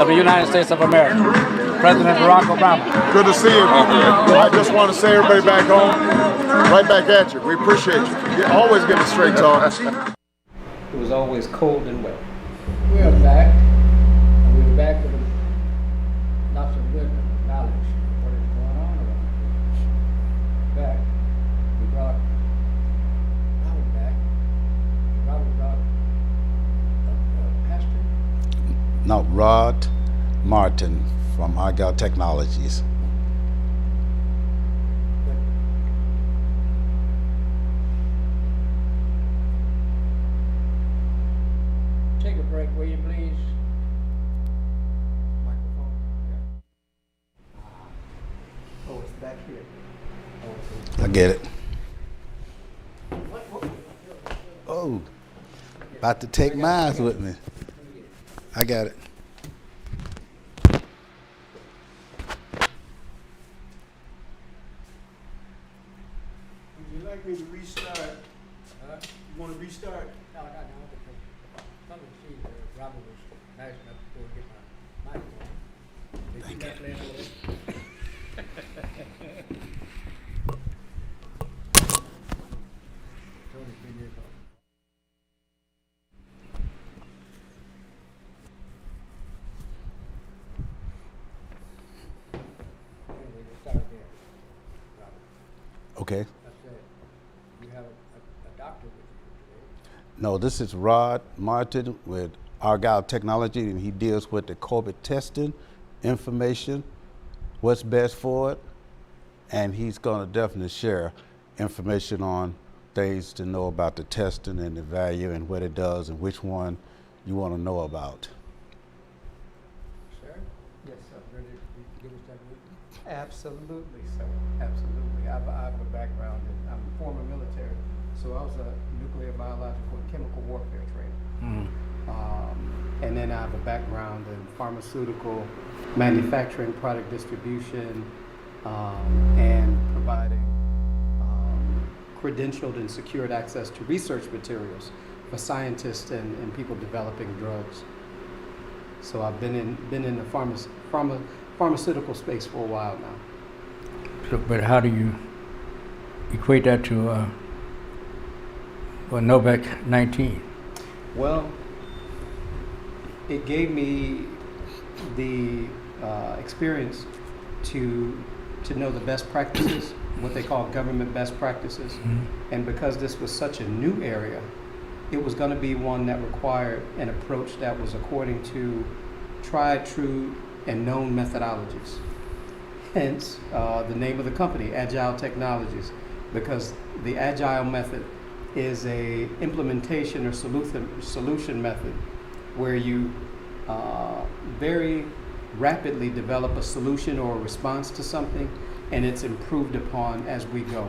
the United States of America, President Barack Obama. Good to see you. I just want to say everybody back home, right back at you. We appreciate you. You always give us straight talk. It was always cold and wet. We're back, and we're back with lots of wisdom and knowledge of what is going on around here. Back, we brought Robert back. Robert brought a pastor. No, Rod Martin from Argyle Technologies. Take a break, will you please? Microphone. Yeah. Oh, it's back here. I get it. Oh, about to take mine with me. I got it. Would you like me to restart? You want to restart? No, because some of the seeds Robert was nice enough to go get my microphone. Did you not play over there? Tony's been here for. Anyway, we'll start there, Robert. Okay. I said, you have a doctor with you today. No, this is Rod Martin with Argyle Technology, and he deals with the COVID testing information, what's best for it, and he's going to definitely share information on things to know about the testing and the value and what it does and which one you want to know about. Sir? Yes, sir. Ready to give us that wisdom? Absolutely, sir. Absolutely. I have a background in, I'm former military, so I was a nuclear, biological, and chemical warfare trainer. And then I have a background in pharmaceutical manufacturing, product distribution, and providing credentialed and secured access to research materials for scientists and people developing drugs. So I've been in the pharmaceutical space for a while now. So, but how do you equate that to Novak 19? Well, it gave me the experience to know the best practices, what they call government best practices. And because this was such a new area, it was going to be one that required an approach that was according to tried, true, and known methodologies. Hence, the name of the company, Agile Technologies, because the Agile method is a implementation or solution method where you very rapidly develop a solution or a response to something, and it's improved upon as we go,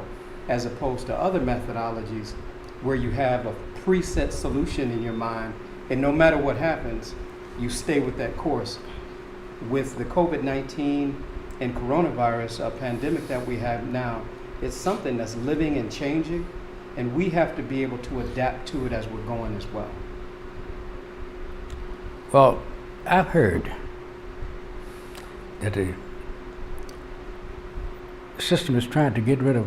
as opposed to other methodologies where you have a preset solution in your mind, and no matter what happens, you stay with that course. With the COVID-19 and coronavirus pandemic that we have now, it's something that's living and changing, and we have to be able to adapt to it as we're going as well. Well, I've heard that the system is trying to get rid of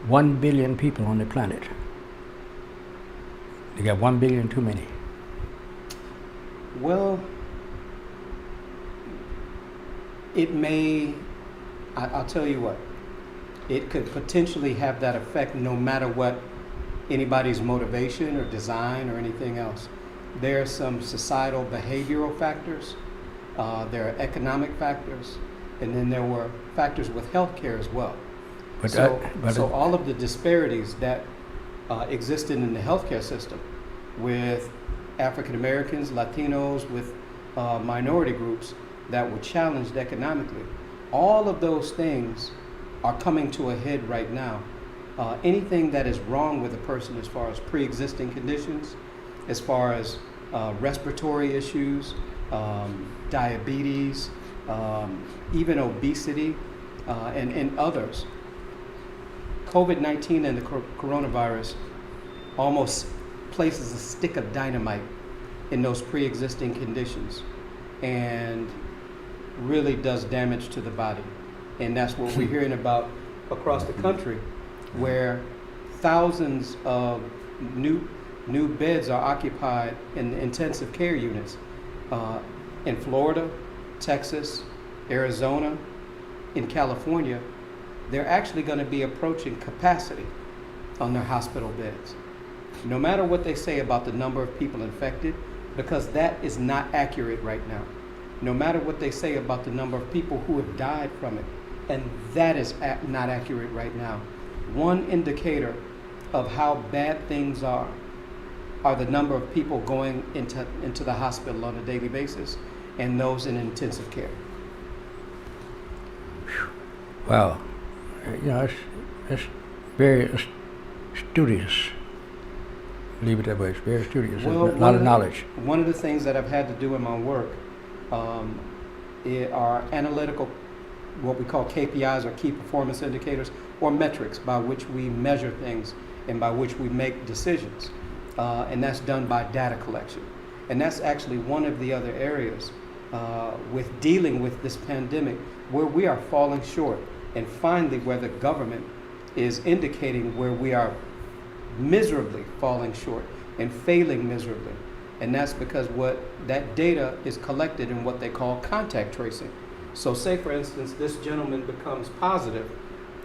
1 billion people on the planet. They got 1 billion too many. Well, it may, I'll tell you what, it could potentially have that effect no matter what anybody's motivation or design or anything else. There are some societal behavioral factors, there are economic factors, and then there were factors with healthcare as well. So all of the disparities that existed in the healthcare system with African Americans, Latinos, with minority groups that were challenged economically, all of those things are coming to a head right now. Anything that is wrong with a person as far as pre-existing conditions, as far as respiratory issues, diabetes, even obesity, and others. COVID-19 and the coronavirus almost places a stick of dynamite in those pre-existing conditions. and really does damage to the body. And that's what we're hearing about across the country, where thousands of new beds are occupied in intensive care units in Florida, Texas, Arizona, in California. They're actually going to be approaching capacity on their hospital beds. No matter what they say about the number of people infected, because that is not accurate right now. No matter what they say about the number of people who have died from it, and that is not accurate right now. One indicator of how bad things are the number of people going into the hospital on a daily basis and those in intensive care. Well, it's very studious. Leave it that way. It's very studious. Well, a lot of knowledge. One of the things that I've had to do in my work are analytical, what we call KPIs or key performance indicators, or metrics by which we measure things and by which we make decisions. And that's done by data collection. And that's actually one of the other areas with dealing with this pandemic where we are falling short, and finally where the government is indicating where we are miserably falling short and failing miserably. And that's because what that data is collected in what they call contact tracing. So say, for instance, this gentleman becomes positive,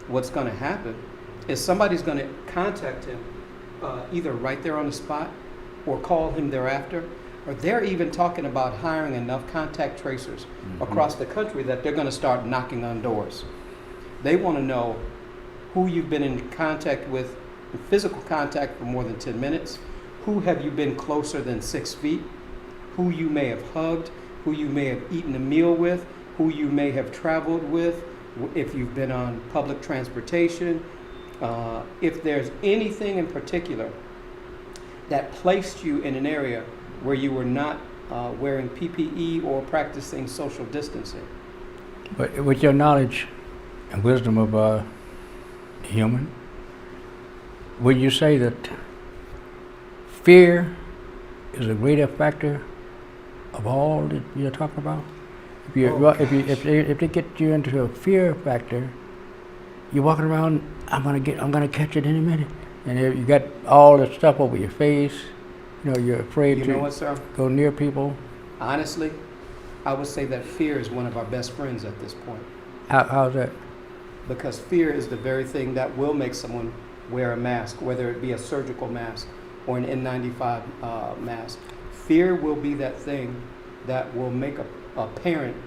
what's going to happen is somebody's going to contact him either right there on the spot or call him thereafter, or they're even talking about hiring enough contact tracers across the country that they're going to start knocking on doors. They want to know who you've been in contact with, in physical contact for more than 10 minutes, who have you been closer than 6 feet, who you may have hugged, who you may have eaten a meal with, who you may have traveled with, if you've been on public transportation, if there's anything in particular that placed you in an area where you were not wearing PPE or practicing social distancing. But with your knowledge and wisdom of human, would you say that fear is a greater factor of all that you're talking about? If they get you into a fear factor, you're walking around, I'm gonna catch it any minute, and you got all that stuff over your face. You're afraid You know what, sir? go near people. Honestly, I would say that fear is one of our best friends at this point. How's that? Because fear is the very thing that will make someone wear a mask, whether it be a surgical mask or an N95 mask. Fear will be that thing that will make a parent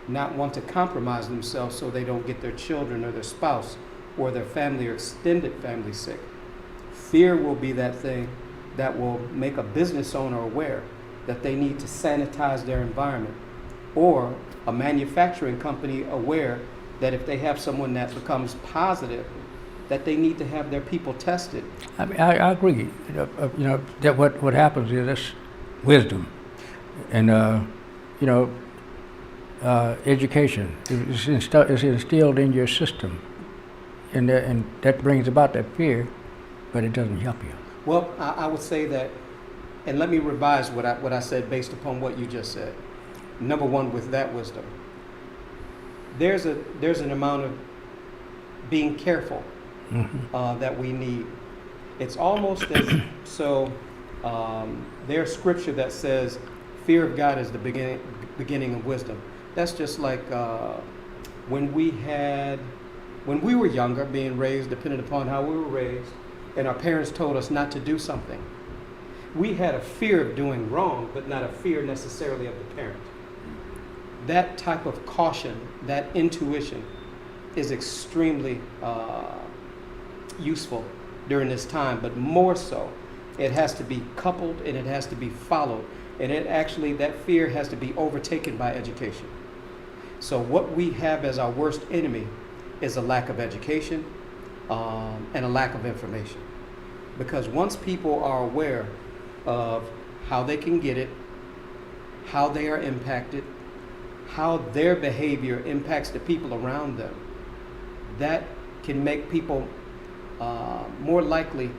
not want to compromise themselves so they don't get their children or their spouse or their family or extended family sick. Fear will be that thing that will make a business owner aware that they need to sanitize their environment, or a manufacturing company aware that if they have someone that becomes positive, that they need to have their people tested. I mean, I agree. That what happens is this wisdom, and education is instilled in your system, and that brings about that fear, but it doesn't help you. Well, I would say that, and let me revise what I said based upon what you just said. Number one, with that wisdom, there's an amount of being careful that we need. It's almost as so. There's scripture that says, "Fear of God is the beginning of wisdom." That's just like when we were younger, being raised, depending upon how we were raised, and our parents told us not to do something. We had a fear of doing wrong, but not a fear necessarily of the parent. That type of caution, that intuition, is extremely useful during this time, but more so, it has to be coupled and it has to be followed. And that fear has to be overtaken by education. So what we have as our worst enemy is a lack of education and a lack of information. Because once people are aware of how they can get it, how they are impacted, how their behavior impacts the people around them, that can make people more likely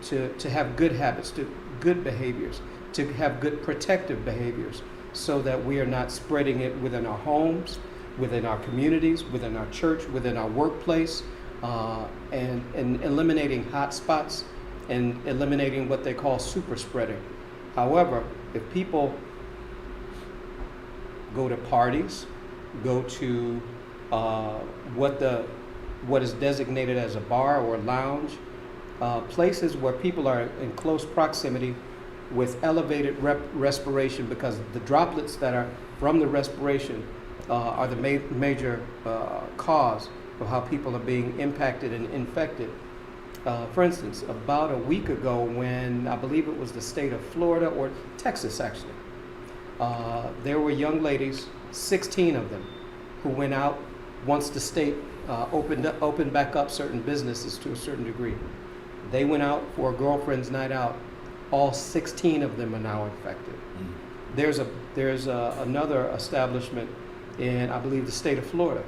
to have good habits, to good behaviors, to have good protective behaviors, so that we are not spreading it within our homes, within our communities, within our church, within our workplace, and eliminating hot spots and eliminating what they call super spreading. However, if people go to parties, go to what is designated as a bar or a lounge, places where people are in close proximity with elevated respiration, because the droplets that are from the respiration are the major cause of how people are being impacted and infected. For instance, about a week ago, when I believe it was the state of Florida or Texas actually, there were young ladies, 16 of them, who went out once the state opened back up certain businesses to a certain degree. They went out for a girlfriend's night out. All 16 of them are now infected. There's another establishment in, I believe, the state of Florida.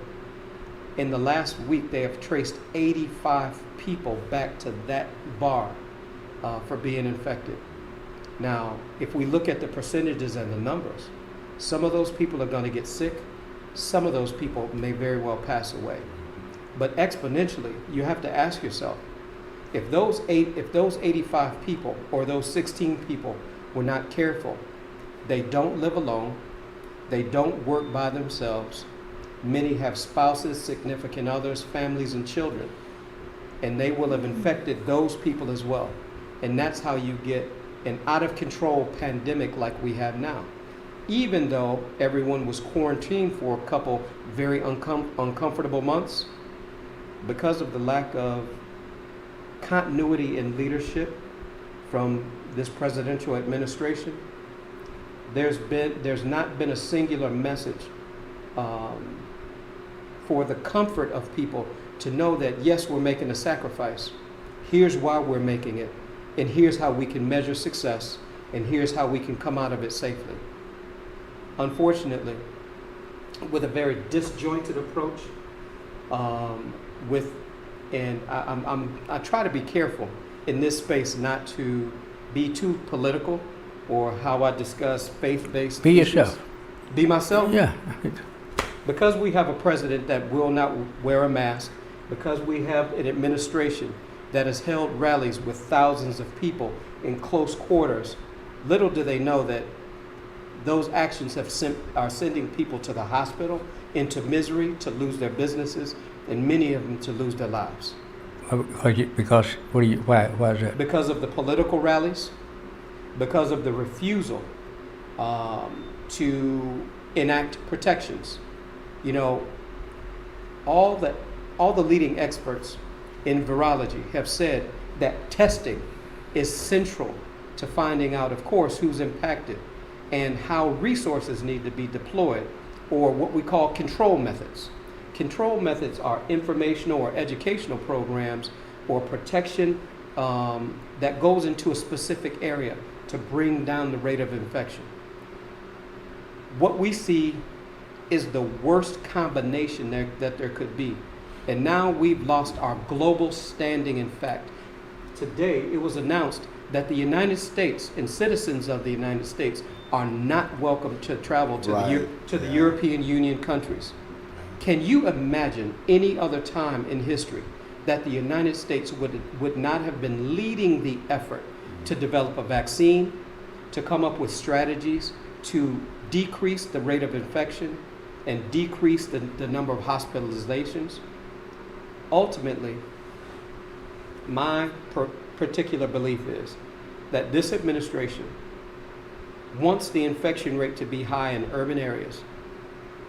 In the last week, they have traced 85 people back to that bar for being infected. Now, if we look at the percentages and the numbers, some of those people are going to get sick. Some of those people may very well pass away. But exponentially, you have to ask yourself, if those 85 people or those 16 people were not careful, they don't live alone, they don't work by themselves, many have spouses, significant others, families, and children, and they will have infected those people as well. And that's how you get an out-of-control pandemic like we have now. Even though everyone was quarantined for a couple very uncomfortable months, because of the lack of continuity in leadership from this presidential administration, there's not been a singular message for the comfort of people to know that, yes, we're making a sacrifice. Here's why we're making it, and here's how we can measure success, and here's how we can come out of it safely. Unfortunately, with a very disjointed approach, I try to be careful in this space not to be too political, or how I discuss faith-based Be issues. yourself. Be myself? Yeah. Because we have a president that will not wear a mask, because we have an administration that has held rallies with thousands of people in close quarters, little do they know that those actions are sending people to the hospital, into misery, to lose their businesses, and many of them to lose their lives. Because why is that? Because of the political rallies, because of the refusal to enact protections. You know, all the leading experts in virology have said that testing is central to finding out, of course, who's impacted and how resources need to be deployed, or what we call control methods. Control methods are informational or educational programs or protection that goes into a specific area to bring down the rate of infection. What we see is the worst combination that there could be. And now we've lost our global standing. In fact, today it was announced that the United States and citizens of the United States are not welcome to travel to the European Union countries. Can you imagine any other time in history that the United States would not have been leading the effort to develop a vaccine, to come up with strategies to decrease the rate of infection and decrease the number of hospitalizations? Ultimately, my particular belief is that this administration wants the infection rate to be high in urban areas,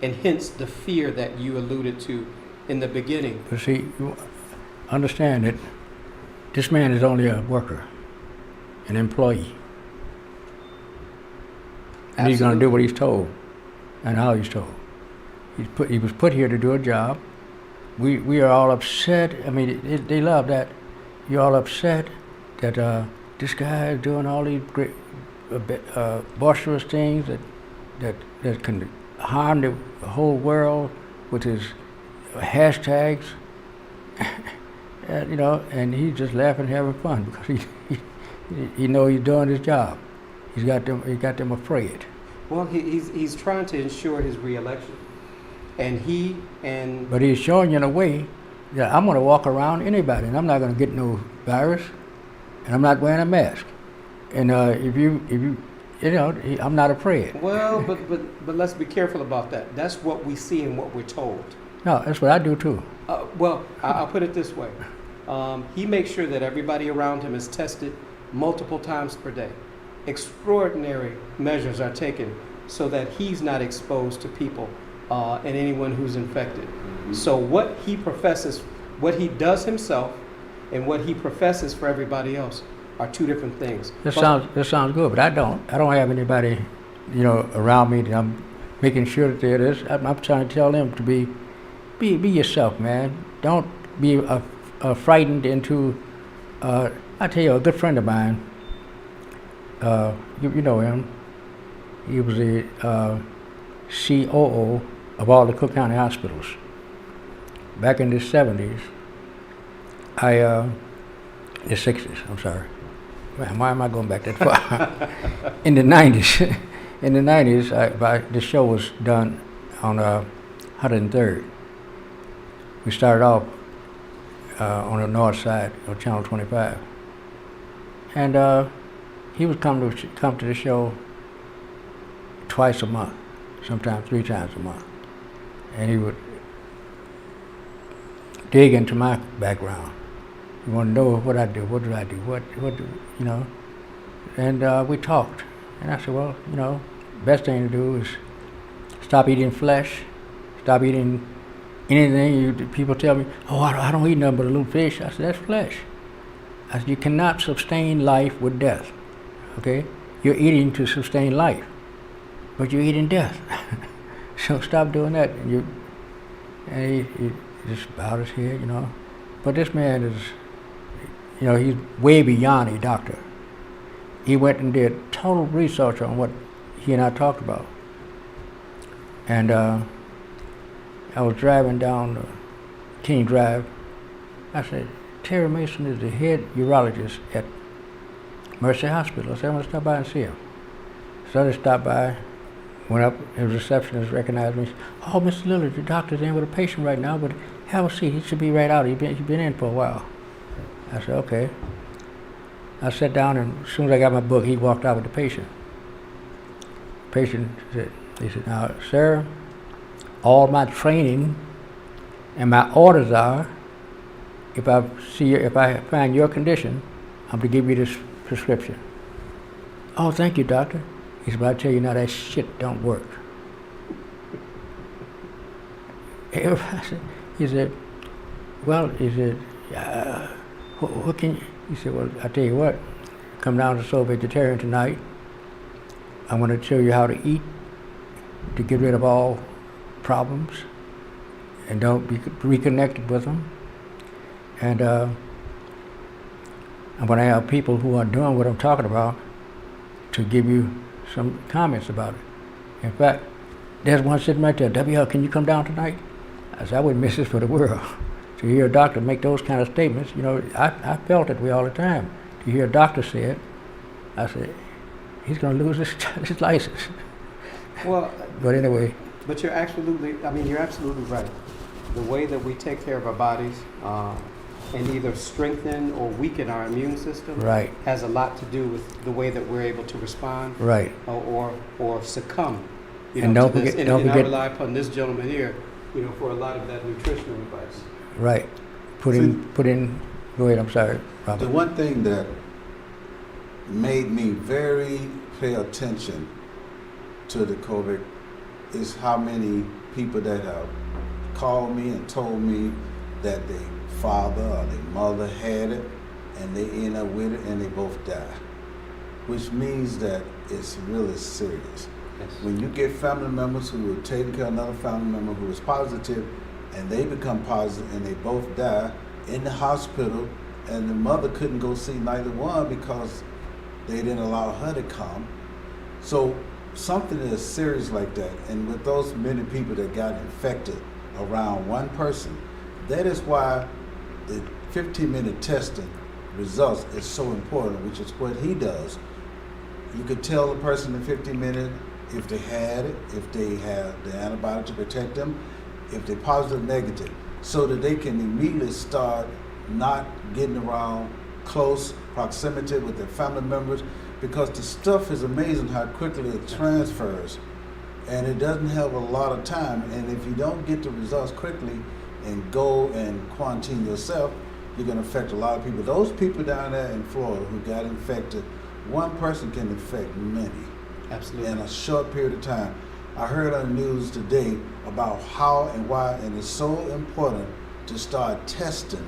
and hence the fear that you alluded to in the beginning. But see, you understand that this man is only a worker, an employee. And he's going to do what he's told and how he's told. He was put here to do a job. We are all upset. I mean, they love that. You're all upset that this guy is doing all these great, boisterous things that can harm the whole world with his hashtags. You know, and he's just laughing, having fun because he knows he's doing his job. He got them afraid. Well, he's trying to ensure his reelection, and But he's showing you in a way that I'm going to walk around anybody, and I'm not going to get no virus, and I'm not wearing a mask. And if you know, I'm not afraid. well, but let's be careful about that. That's what we see and what we're told. No, that's what I do too. Well, I'll put it this way. He makes sure that everybody around him is tested multiple times per day. Extraordinary measures are taken so that he's not exposed to people and anyone who's infected. So what he professes, what he does himself, and what he professes for everybody else are two different things. This sounds good, but I don't have anybody, you know, around me that I'm making sure that there is. I'm trying to tell them to be yourself, man. Don't be frightened into. I tell you, a good friend of mine. You know him. He was the COO of all the Cook County hospitals. Back in the 70s, the 60s, I'm sorry. Man, why am I going back that far? In the 90s, the show was done on 103rd. We started off on the north side of Channel 25. And he would come to the show twice a month, sometimes 3 times a month. And he would dig into my background. He wanted to know what I do, what do I do, what do, you know. And we talked. And I said, well, you know, best thing to do is stop eating flesh, stop eating anything. People tell me, oh, I don't eat nothing but a little fish. I said, that's flesh. I said, you cannot sustain life with death, okay? You're eating to sustain life, but you're eating death. So stop doing that. And he just bowed his head, you know. But this man is, you know, he's way beyond a doctor. He went and did total research on what he and I talked about. And I was driving down King Drive. I said, Terry Mason is the head urologist at Mercy Hospital. I said, I'm going to stop by and see him. So I stopped by, went up, his receptionist recognized me. Oh, Mr. Lillard, the doctor's in with a patient right now, but have a seat. He should be right out. He's been in for a while. I said, okay. I sat down, and as soon as I got my book, he walked out with the patient. The patient said, now, sir, all my training and my orders are, if I find your condition, I'm to give you this prescription. Oh, thank you, doctor. He said, but I tell you now, that shit don't work. He said, well, what can you? He said, well, I tell you what, come down to Soul Vegetarian tonight. I'm going to show you how to eat to get rid of all problems and don't be reconnected with them. And I'm going to have people who are doing what I'm talking about to give you some comments about it. In fact, there's one sitting right there. WL, can you come down tonight? I said, I wouldn't miss this for the world. To hear a doctor make those kind of statements, you know, I felt it way all the time. To hear a doctor say it, I said, he's going to lose his license. Well, but anyway. But you're absolutely right. The way that we take care of our bodies and either strengthen or weaken our immune system has a lot to do with the way that we're able to respond or succumb. You and know, don't forget, I rely upon this gentleman here, you know, for a lot of that nutritional advice. Right. Put in. Go ahead. I'm sorry, Robert. The one thing that made me very pay attention to the COVID is how many people that have called me and told me that their father or their mother had it and they end up with it and they both die, which means that it's really serious. Yes. When you get family members who are taking care of another family member who is positive and they become positive and they both die in the hospital, and the mother couldn't go see neither one because they didn't allow her to come. So something as serious like that, and with those many people that got infected around one person, that is why the 15-minute testing results is so important, which is what he does. You could tell the person in 15 minutes if they had it, if they have the antibody to protect them, if they're positive, negative, so that they can immediately start not getting around close proximity with their family members, because the stuff is amazing how quickly it transfers, and it doesn't have a lot of time. And if you don't get the results quickly and go and quarantine yourself, you're going to affect a lot of people. Those people down there in Florida who got infected, one person can infect many. Absolutely. In a short period of time. I heard on the news today about how and why, and it's so important to start testing,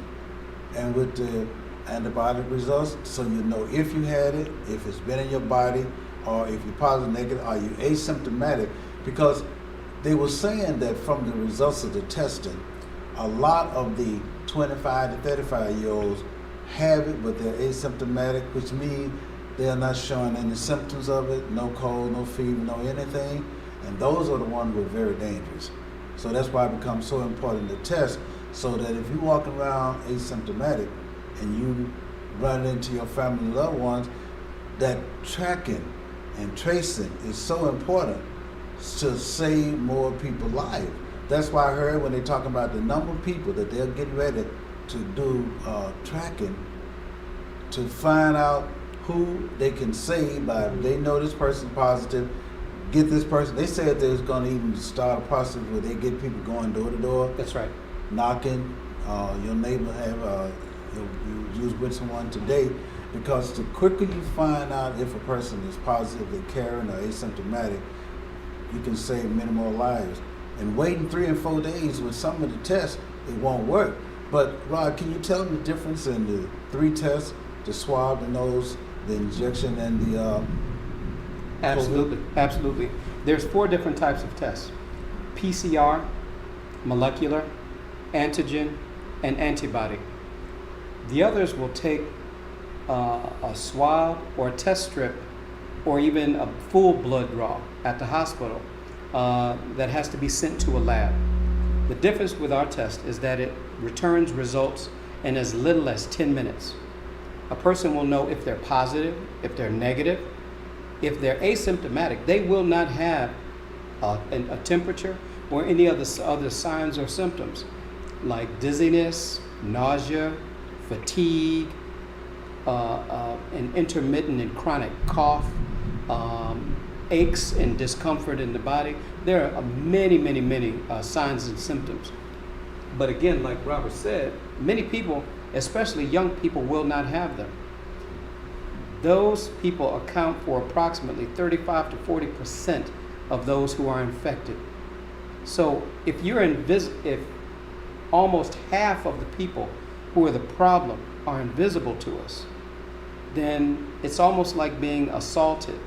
and with the antibiotic results, so you know if you had it, if it's been in your body, or if you're positive, negative, are you asymptomatic? Because they were saying that from the results of the testing, a lot of the 25 to 35-year-olds have it, but they're asymptomatic, which means they're not showing any symptoms of it, no cold, no fever, no anything. And those are the ones who are very dangerous. So that's why it becomes so important to test, so that if you're walking around asymptomatic and you run into your family and loved ones, that tracking and tracing is so important to save more people's lives. That's why I heard when they talking about the number of people that they're getting ready to do tracking to find out who they can save by, they know this person's positive, get this person. They said they're going to even start a process where they get people going door to door. That's right. Knocking. Your neighbor have you was with someone today, because the quicker you find out if a person is positively carrying or asymptomatic, you can save many more lives. And waiting 3 and 4 days with some of the tests, it won't work. But Rod, can you tell me the difference in the 3 tests, the swab, the nose, the injection, and the Absolutely, absolutely. There's 4 different types of tests: PCR, molecular, antigen, and antibody. The others will take a swab or a test strip, or even a full blood draw at the hospital that has to be sent to a lab. The difference with our test is that it returns results in as little as 10 minutes. A person will know if they're positive, if they're negative. If they're asymptomatic, they will not have a temperature or any other signs or symptoms like dizziness, nausea, fatigue, an intermittent and chronic cough, aches and discomfort in the body. There are many signs and symptoms. But again, like Robert said, many people, especially young people, will not have them. Those people account for approximately 35 to 40% of those who are infected. So if if almost half of the people who are the problem are invisible to us, then it's almost like being assaulted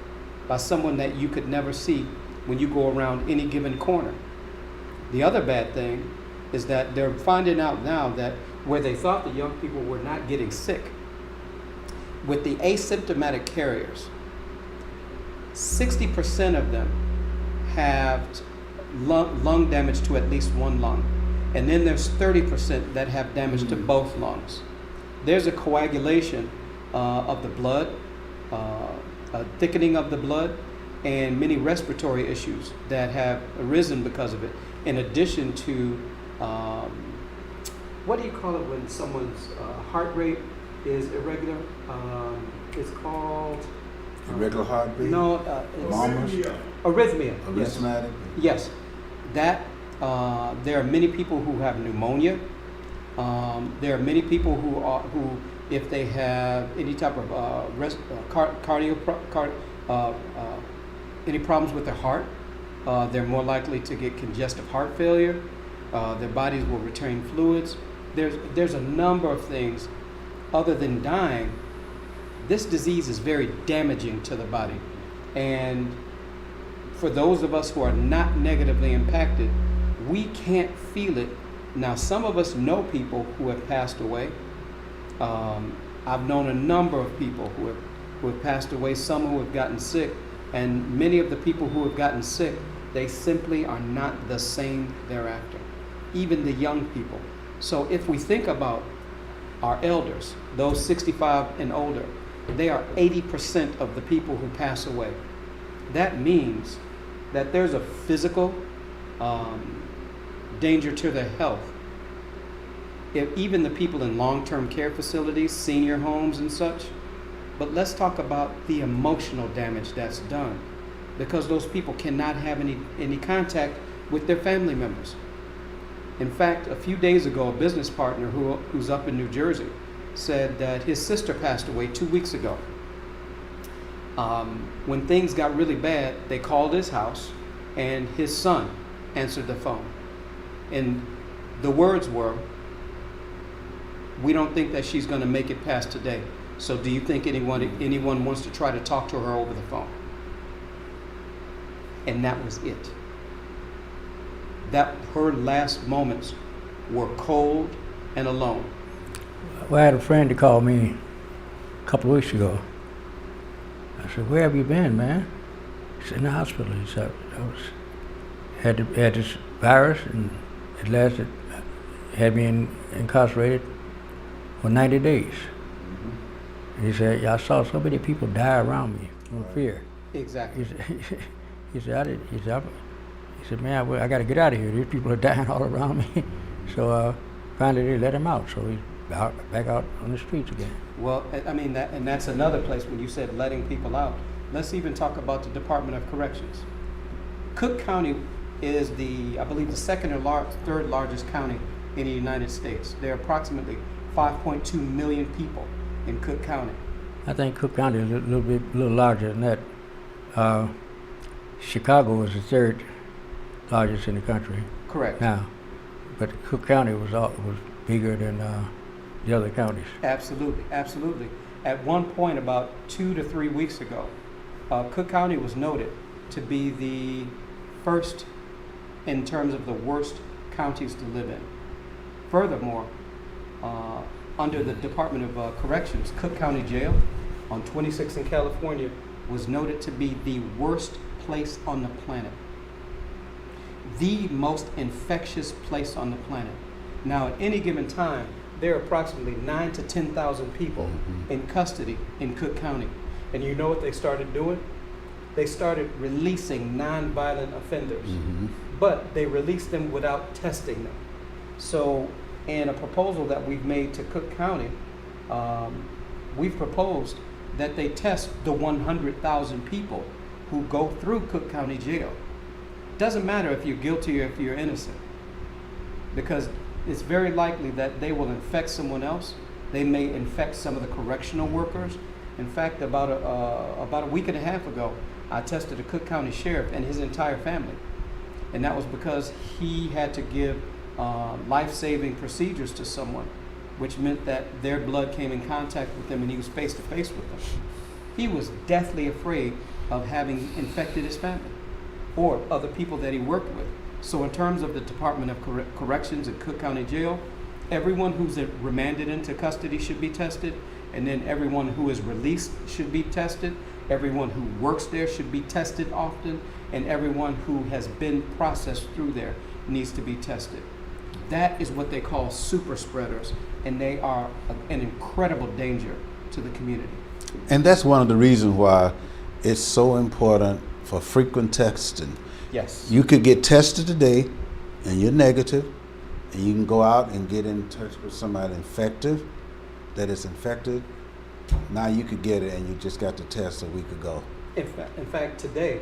by someone that you could never see when you go around any given corner. The other bad thing is that they're finding out now that where they thought the young people were not getting sick, with the asymptomatic carriers, 60% of them have lung damage to at least one lung. And then there's 30% that have damage to both lungs. There's a coagulation of the blood, a thickening of the blood, and many respiratory issues that have arisen because of it. In addition to, what do you call it when someone's heart rate is irregular? It's called irregular heartbeat. No, Murmurs? arrhythmia. Arithmetic. Yes, that there are many people who have pneumonia. There are many people who, if they have any type of any problems with their heart, they're more likely to get congestive heart failure. Their bodies will retain fluids. There's a number of things. Other than dying, this disease is very damaging to the body. And for those of us who are not negatively impacted, we can't feel it. Now, some of us know people who have passed away. I've known a number of people who have passed away, some who have gotten sick, and many of the people who have gotten sick, they simply are not the same thereafter, even the young people. So if we think about our elders, those 65 and older, they are 80% of the people who pass away. That means that there's a physical danger to their health. If even the people in long-term care facilities, senior homes and such, but let's talk about the emotional damage that's done, because those people cannot have any contact with their family members. In fact, a few days ago, a business partner who's up in New Jersey said that his sister passed away 2 weeks ago. When things got really bad, they called his house and his son answered the phone. And the words were, "We don't think that she's going to make it past today. So do you think anyone wants to try to talk to her over the phone?" And that was it. That her last moments were cold and alone. Well, I had a friend that called me a couple of weeks ago. I said, "Where have you been, man?" He said, "In the hospital." He said, had this virus, and it lasted, had me incarcerated for 90 days. And he said, "Yeah, I saw so many people die around me from fear." Exactly. He said, "Man, I got to get out of here. These people are dying all around me." So finally they let him out. So he's back out on the streets again. Well, I mean, that's another place when you said letting people out. Let's even talk about the Department of Corrections. Cook County is I believe the second or third largest county in the United States. There are approximately 5.2 million people in Cook County. I think Cook County is a little larger than that. Chicago is the third largest in the country. Correct. Now, but Cook County was bigger than the other counties. Absolutely, absolutely. At one point, about 2 to 3 weeks ago, Cook County was noted to be the first in terms of the worst counties to live in. Furthermore, under the Department of Corrections, Cook County Jail on 26th in California was noted to be the worst place on the planet. The most infectious place on the planet. Now, at any given time, there are approximately 9,000 to 10,000 people in custody in Cook County. And you know what they started doing? They started releasing nonviolent offenders, but they released them without testing them. So, in a proposal that we've made to Cook County, we've proposed that they test the 100,000 people who go through Cook County Jail. Doesn't matter if you're guilty or if you're innocent, because it's very likely that they will infect someone else. They may infect some of the correctional workers. In fact, about a week and a half ago, I tested a Cook County sheriff and his entire family. And that was because he had to give life-saving procedures to someone, which meant that their blood came in contact with them and he was face-to-face with them. He was deathly afraid of having infected his family or other people that he worked with. So in terms of the Department of Corrections at Cook County Jail, everyone who's remanded into custody should be tested, and then everyone who is released should be tested, everyone who works there should be tested often, and everyone who has been processed through there needs to be tested. That is what they call super spreaders, and they are an incredible danger to the community. And that's one of the reasons why it's so important for frequent testing. Yes. You could get tested today and you're negative, and you can go out and get in touch with somebody that is infected. Now you could get it and you just got the test a week ago. In fact, today,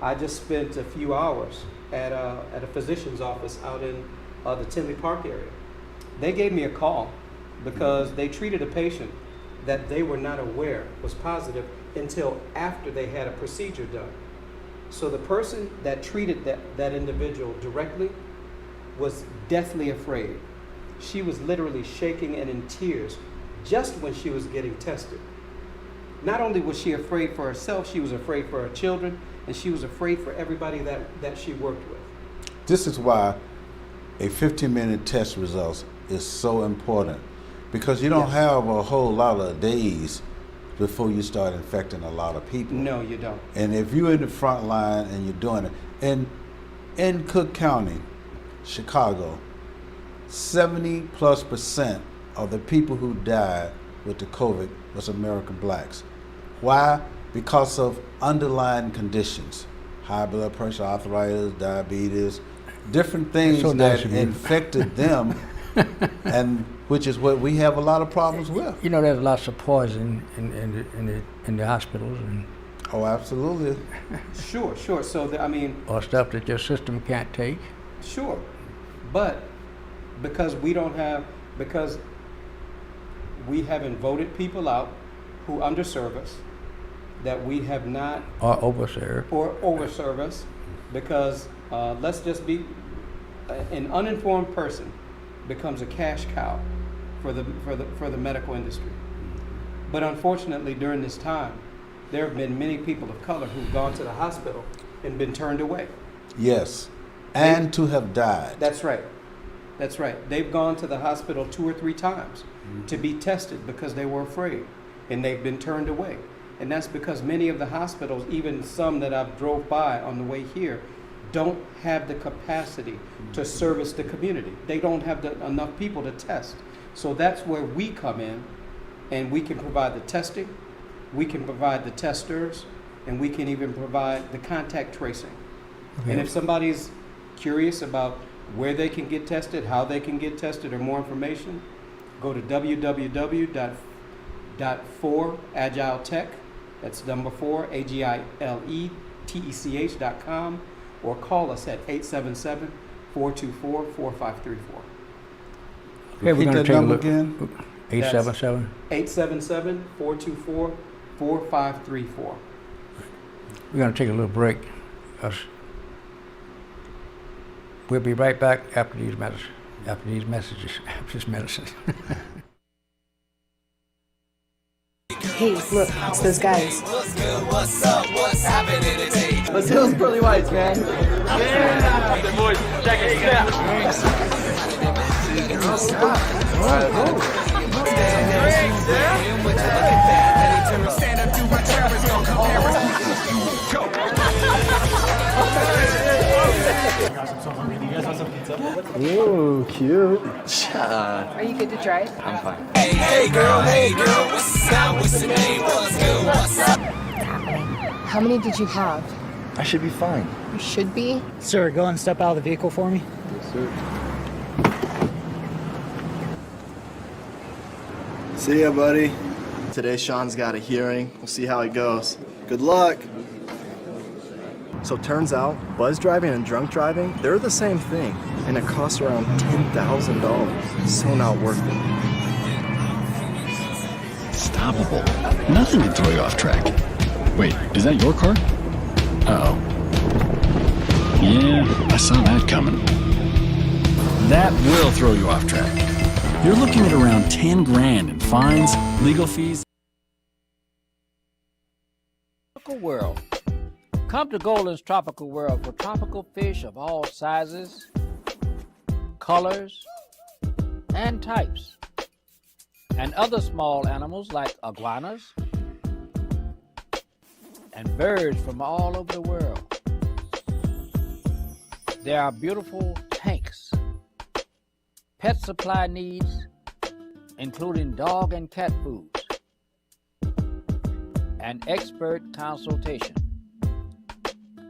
I just spent a few hours at a physician's office out in the Tinley Park area. They gave me a call because they treated a patient that they were not aware was positive until after they had a procedure done. So the person that treated that individual directly was deathly afraid. She was literally shaking and in tears just when she was getting tested. Not only was she afraid for herself, she was afraid for her children, and she was afraid for everybody that she worked with. This is why a 15-minute test results is so important, because you don't have a whole lot of days before you start infecting a lot of people. No, you don't. And if you're in the front line and you're doing it, and in Cook County, Chicago, 70+% of the people who died with the COVID was American blacks. Why? Because of underlying conditions, high blood pressure, arthritis, diabetes, different things so nice that of you. infected them, and which is what we have a lot of problems with. You know, there's lots of poison in the hospitals and Oh, absolutely. Sure. So, or stuff that your system can't take. sure. But because we haven't voted people out who underserve us, that we have not, Or overserved. or overserve us, because let's just be, an uninformed person becomes a cash cow for the medical industry. But unfortunately, during this time, there have been many people of color who've gone to the hospital and been turned away. Yes, and to have died. That's right. They've gone to the hospital 2 or 3 times to be tested because they were afraid, and they've been turned away. And that's because many of the hospitals, even some that I've drove by on the way here, don't have the capacity to service the community. They don't have enough people to test. So that's where we come in, and we can provide the testing, we can provide the testers, and we can even provide the contact tracing. Okay. And if somebody's curious about where they can get tested, how they can get tested, or more information, go to www.4agiletech, that's number 4, AGILETECH.com, or call us at 877-424-4534. Okay, we're Repeat going to that take a number look. again. 877. 877-424-4534. We're going to take a little break. We'll be right back after these messages. After this medicine. Hey, look, it's those guys. What's up? What's happening today? Let's do those pearly whites, man. Yeah! The boys, check it out. Stand up to my terrorists, don't compare us. Ooh, cute. Are you good to drive? I'm fine. Hey girl, what's up? What's the name? What's good? What's up? How many did you have? I should be fine. You should be. Sir, go and step out of the vehicle for me. Yes, sir. See ya, buddy. Today, Sean's got a hearing. We'll see how it goes. Good luck. So turns out, buzz driving and drunk driving, they're the same thing, and it costs around $10,000. So not worth it. Stoppable. Nothing can throw you off track. Wait, is that your car? Uh-oh. Yeah, I saw that coming. That will throw you off track. You're looking at around 10 grand in fines, legal fees. Tropical World. Come to Golden's Tropical World for tropical fish of all sizes, colors, and types, and other small animals like iguanas and birds from all over the world. There are beautiful tanks, pet supply needs, including dog and cat foods, and expert consultation.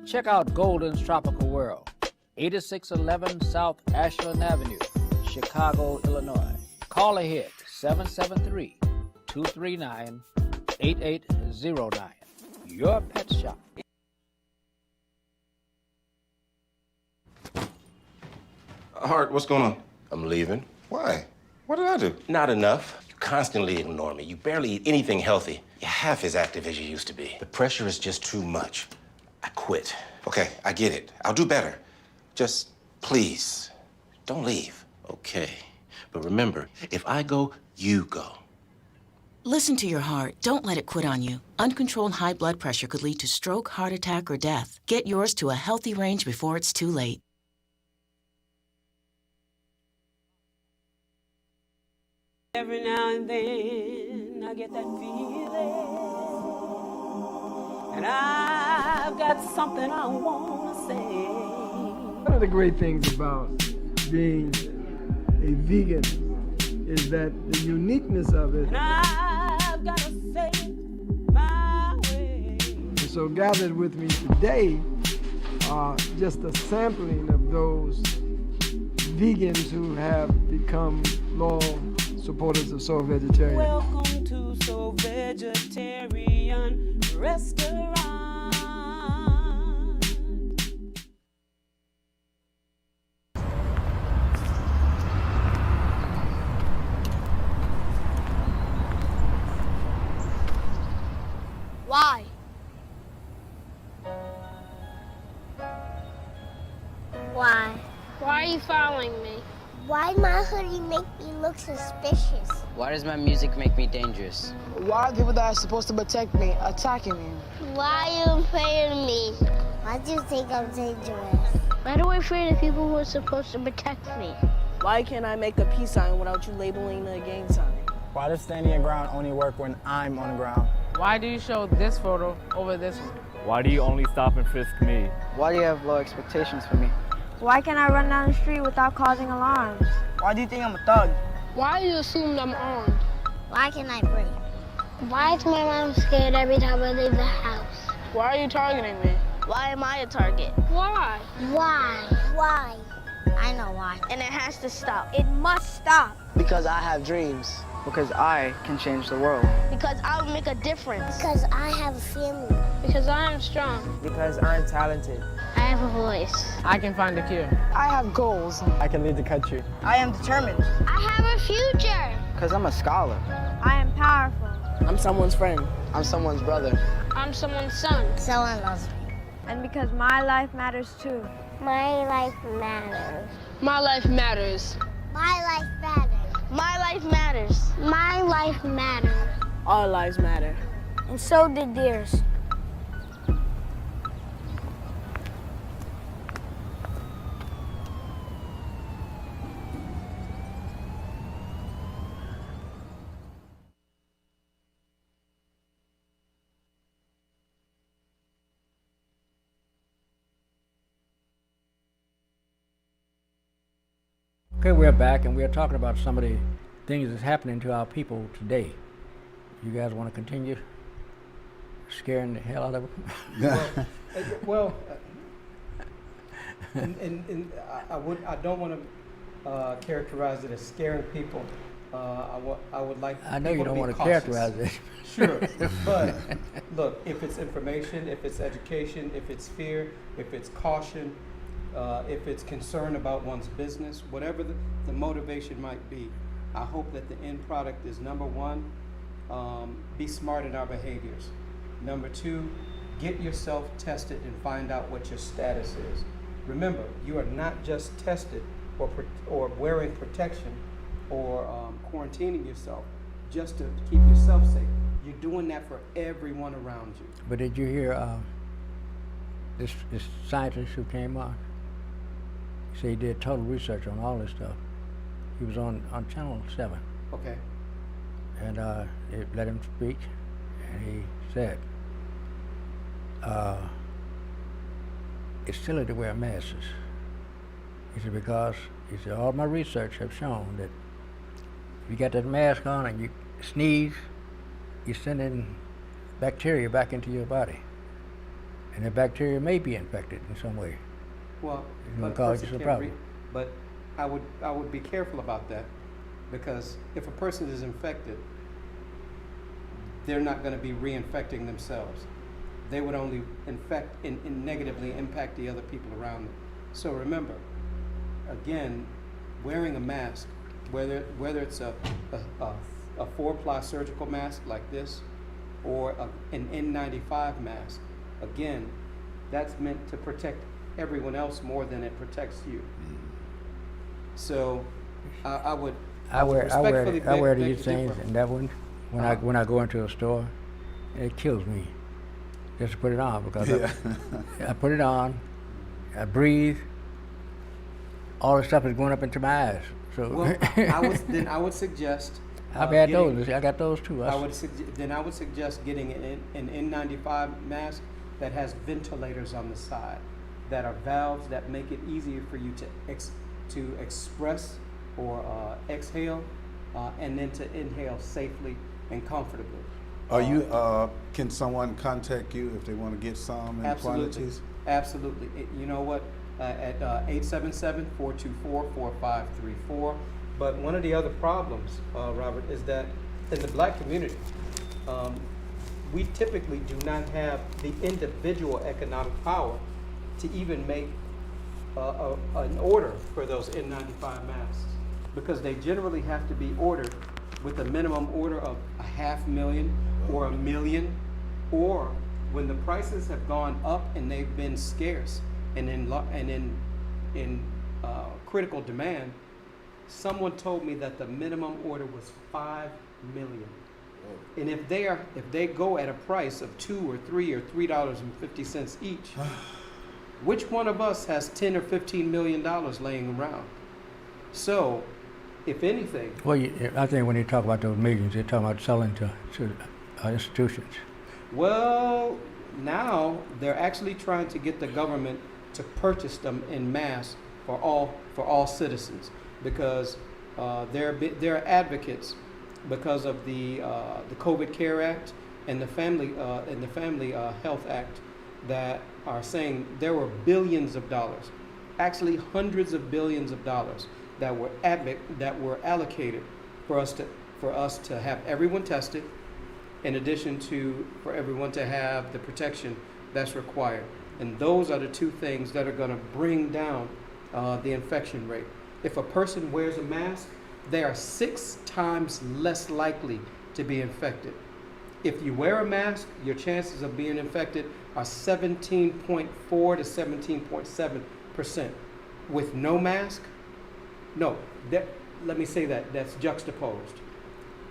Check out Golden's Tropical World, 8611 South Ashland Avenue, Chicago, Illinois. Call ahead, 773-239-8809. Your pet shop. Hart, what's going on? I'm leaving. Why? What did I do? Not enough. You constantly ignore me. You barely eat anything healthy. You're half as active as you used to be. The pressure is just too much. I quit. Okay, I get it. I'll do better. Just please, don't leave. Okay. But remember, if I go, you go. Listen to your heart. Don't let it quit on you. Uncontrolled high blood pressure could lead to stroke, heart attack, or death. Get yours to a healthy range before it's too late. Every now and then I get that feeling, and I've got something I want to say. One of the great things about being a vegan is that the uniqueness of it. And I've got to say it my way. And so gathered with me today are just a sampling of those vegans who have become loyal supporters of Soul Vegetarian. Welcome to Soul Vegetarian Restaurant. Why? Why? Why are you following me? Why my hoodie make me look suspicious? Why does my music make me dangerous? Why are people that are supposed to protect me attacking me? Why are you afraid of me? Why do you think I'm dangerous? Why do I afraid of people who are supposed to protect me? Why can't I make a peace sign without you labeling the gang sign? Why does standing your ground only work when I'm on the ground? Why do you show this photo over this one? Why do you only stop and frisk me? Why do you have low expectations for me? Why can't I run down the street without causing alarms? Why do you think I'm a thug? Why do you assume I'm armed? Why can I breathe? Why is my mom scared every time I leave the house? Why are you targeting me? Why am I a target? Why? Why? I know why. And it has to stop. It must stop. Because I have dreams. Because I can change the world. Because I will make a difference. Because I have a family. Because I am strong. Because I'm talented. I have a voice. I can find a cure. I have goals. I can lead the country. I am determined. I have a future. Because I'm a scholar. I am powerful. I'm someone's friend. I'm someone's brother. I'm someone's son. Someone loves me. And because my life matters too. My life matters. My life matters. My life matters. My life matters. My life matters. All lives matter. And so did theirs. Okay, we're back and we're talking about some of the things that's happening to our people today. You guys want to continue scaring the hell out of them? I don't want to characterize it as scaring people. I would like. I know you don't want to cautious. characterize it. Sure, but look, if it's information, if it's education, if it's fear, if it's caution, if it's concern about one's business, whatever the motivation might be, I hope that the end product is, number one, be smart in our behaviors. Number two, get yourself tested and find out what your status is. Remember, you are not just tested or wearing protection or quarantining yourself just to keep yourself safe. You're doing that for everyone around you. But did you hear this scientist who came on? He said he did total research on all this stuff. He was on Channel 7. Okay. And it let him speak, and he said, it's silly to wear masks. He said, because, he said, all my research have shown that if you got that mask on and you sneeze, you're sending bacteria back into your body. And the bacteria may be infected in some way. Well, it's going to cause you some problem. But I would be careful about that, because if a person is infected, they're not going to be reinfecting themselves. They would only infect and negatively impact the other people around them. So remember, again, wearing a mask, whether it's a 4-ply surgical mask like this, or an N95 mask, again, that's meant to protect everyone else more than it protects you. So I wear these things, and that one, when I go into a store, it kills me just to put it on, because I put it on, I breathe, all the stuff is going up into my eyes. So well, I would suggest. I've had those. I got those too. I would suggest getting an N95 mask that has ventilators on the side, that are valves that make it easier for you to express or exhale, and then to inhale safely and comfortably. Are you? Can someone contact you if they want to get some in quantities? Absolutely. You know what? At 877-424-4534. But one of the other problems, Robert, is that in the black community, we typically do not have the individual economic power to even make an order for those N95 masks, because they generally have to be ordered with a minimum order of $500,000 or $1 million, or when the prices have gone up and they've been scarce and in critical demand. Someone told me that the minimum order was $5 million. And if they go at a price of $2 or $3 or $3.50 each, which one of us has $10 or $15 million laying around? So, if anything, Well, I think when you talk about those millions, you're talking about selling to institutions. well, now they're actually trying to get the government to purchase them en masse for all citizens, because they're advocates because of the COVID Care Act and the Family Health Act that are saying there were billions of dollars, actually hundreds of billions of dollars that were allocated for us to have everyone tested, in addition to for everyone to have the protection that's required. And those are the two things that are going to bring down the infection rate. If a person wears a mask, they are 6 times less likely to be infected. If you wear a mask, your chances of being infected are 17.4 to 17.7%. With no mask, let me say that's juxtaposed.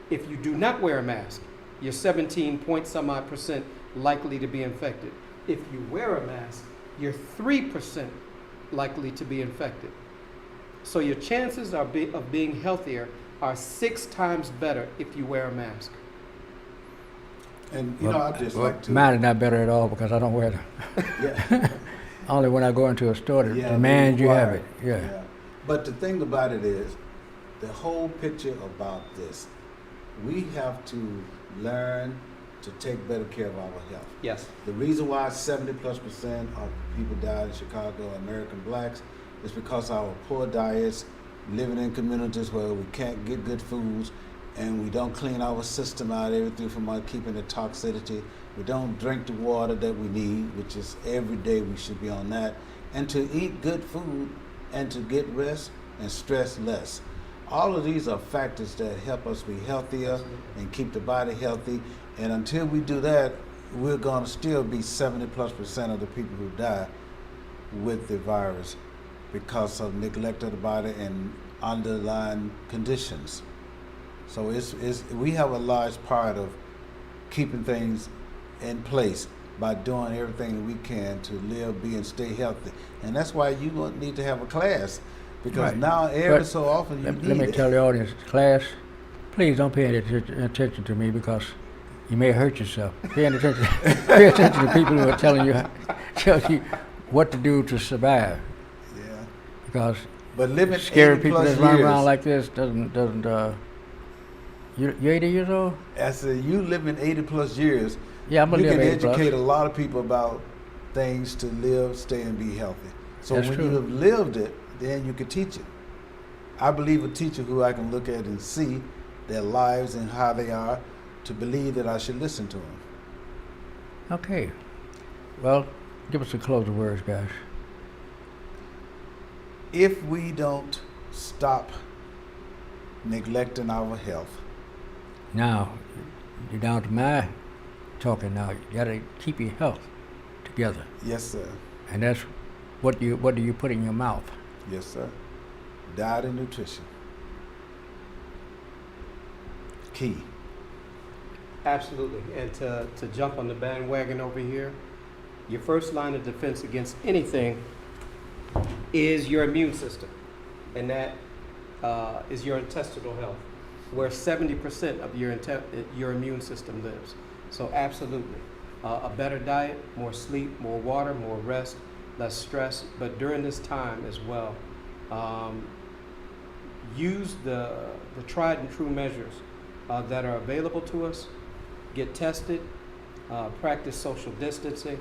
If you do not wear a mask, you're 17 point some odd percent likely to be infected. If you wear a mask, you're 3% likely to be infected. So your chances of being healthier are 6 times better if you wear a mask. And I'd just like to. Mine is not better at all because I don't wear them. Yeah. Only when I go into a store to Yeah, demand you have required. it. Yeah. But the thing about it is, the whole picture about this, we have to learn to take better care of our health. Yes. The reason why 70+% of people died in Chicago, American blacks, is because our poor diets, living in communities where we can't get good foods, and we don't clean our system out, everything from keeping the toxicity. We don't drink the water that we need, which is every day we should be on that, and to eat good food and to get rest and stress less. All of these are factors that help us be healthier and keep the body healthy. And until we do that, we're going to still be 70+% of the people who die with the virus because of neglect of the body and underlying conditions. So we have a large part of keeping things in place by doing everything that we can to live, be, and stay healthy. And that's why you won't need to have a class, because Right. now every so often you need Let me it. tell the audience, class, please don't pay any attention to me because you may hurt yourself. Pay attention to people who are telling you what to do to survive. Yeah. Because But living scary 80 people plus that run years- around like this doesn't. You're 80 years old? I said, you living 80+ years, Yeah, I'm gonna you live can 80 plus. educate a lot of people about things to live, stay, and be healthy. So That's when true. you have lived it, then you can teach it. I believe a teacher who I can look at and see their lives and how they are, to believe that I should listen to them. Okay. Well, give us the closing words, guys. If we don't stop neglecting our health, Now, you're down to my talking now. You gotta keep your health together. yes, sir. And that's what do you put in your mouth? Yes, sir. Diet and nutrition. Key. Absolutely. And to jump on the bandwagon over here, your first line of defense against anything is your immune system. And that is your intestinal health, where 70% of your immune system lives. So absolutely. A better diet, more sleep, more water, more rest, less stress. But during this time as well, use the tried and true measures that are available to us. Get tested, practice social distancing,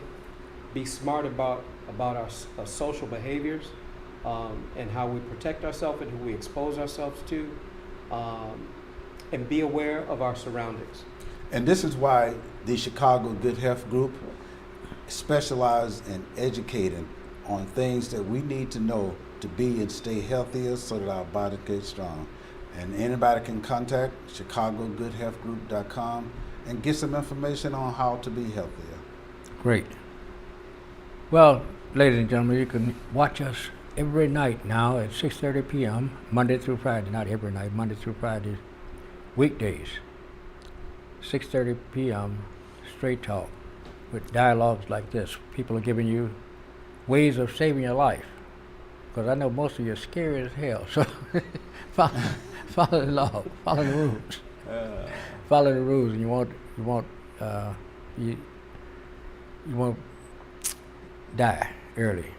be smart about about our social behaviors, and how we protect ourselves and who we expose ourselves to, and be aware of our surroundings. And this is why the Chicago Good Health Group specializes in educating on things that we need to know to be and stay healthier so that our body gets strong. And anybody can contact chicagogoodhealthgroup.com and get some information on how to be healthier. Great. Well, ladies and gentlemen, you can watch us every night now at 6:30 p.m., Monday through Friday. Not every night, Monday through Friday, weekdays. 6:30 p.m., Straight Talk, with dialogues like this. People are giving you ways of saving your life. Because I know most of you are scary as hell, so follow the law, follow the rules. Follow the rules, and you won't die early.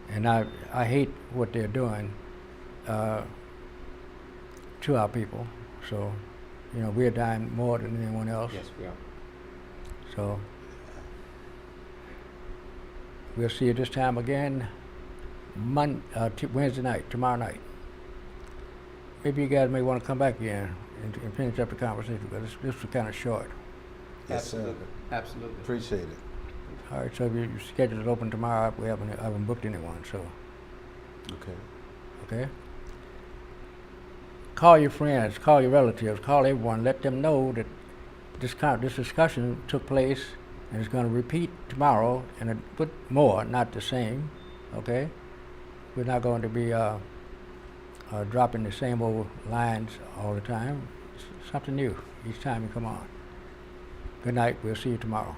And I hate what they're doing to our people. So, we're dying more than anyone else. Yes, we are. So, we'll see you this time again Wednesday night, tomorrow night. Maybe you guys may want to come back again and finish up the conversation, because this was kind of short. Yes, Absolutely. sir. Absolutely. Appreciate it. All right, so if your schedule is open tomorrow, I haven't booked anyone, so. Okay. Okay? Call your friends, call your relatives, call everyone, let them know that this discussion took place and it's going to repeat tomorrow, and a bit more, not the same, okay? We're not going to be dropping the same old lines all the time. It's something new each time you come on. Good night. We'll see you tomorrow.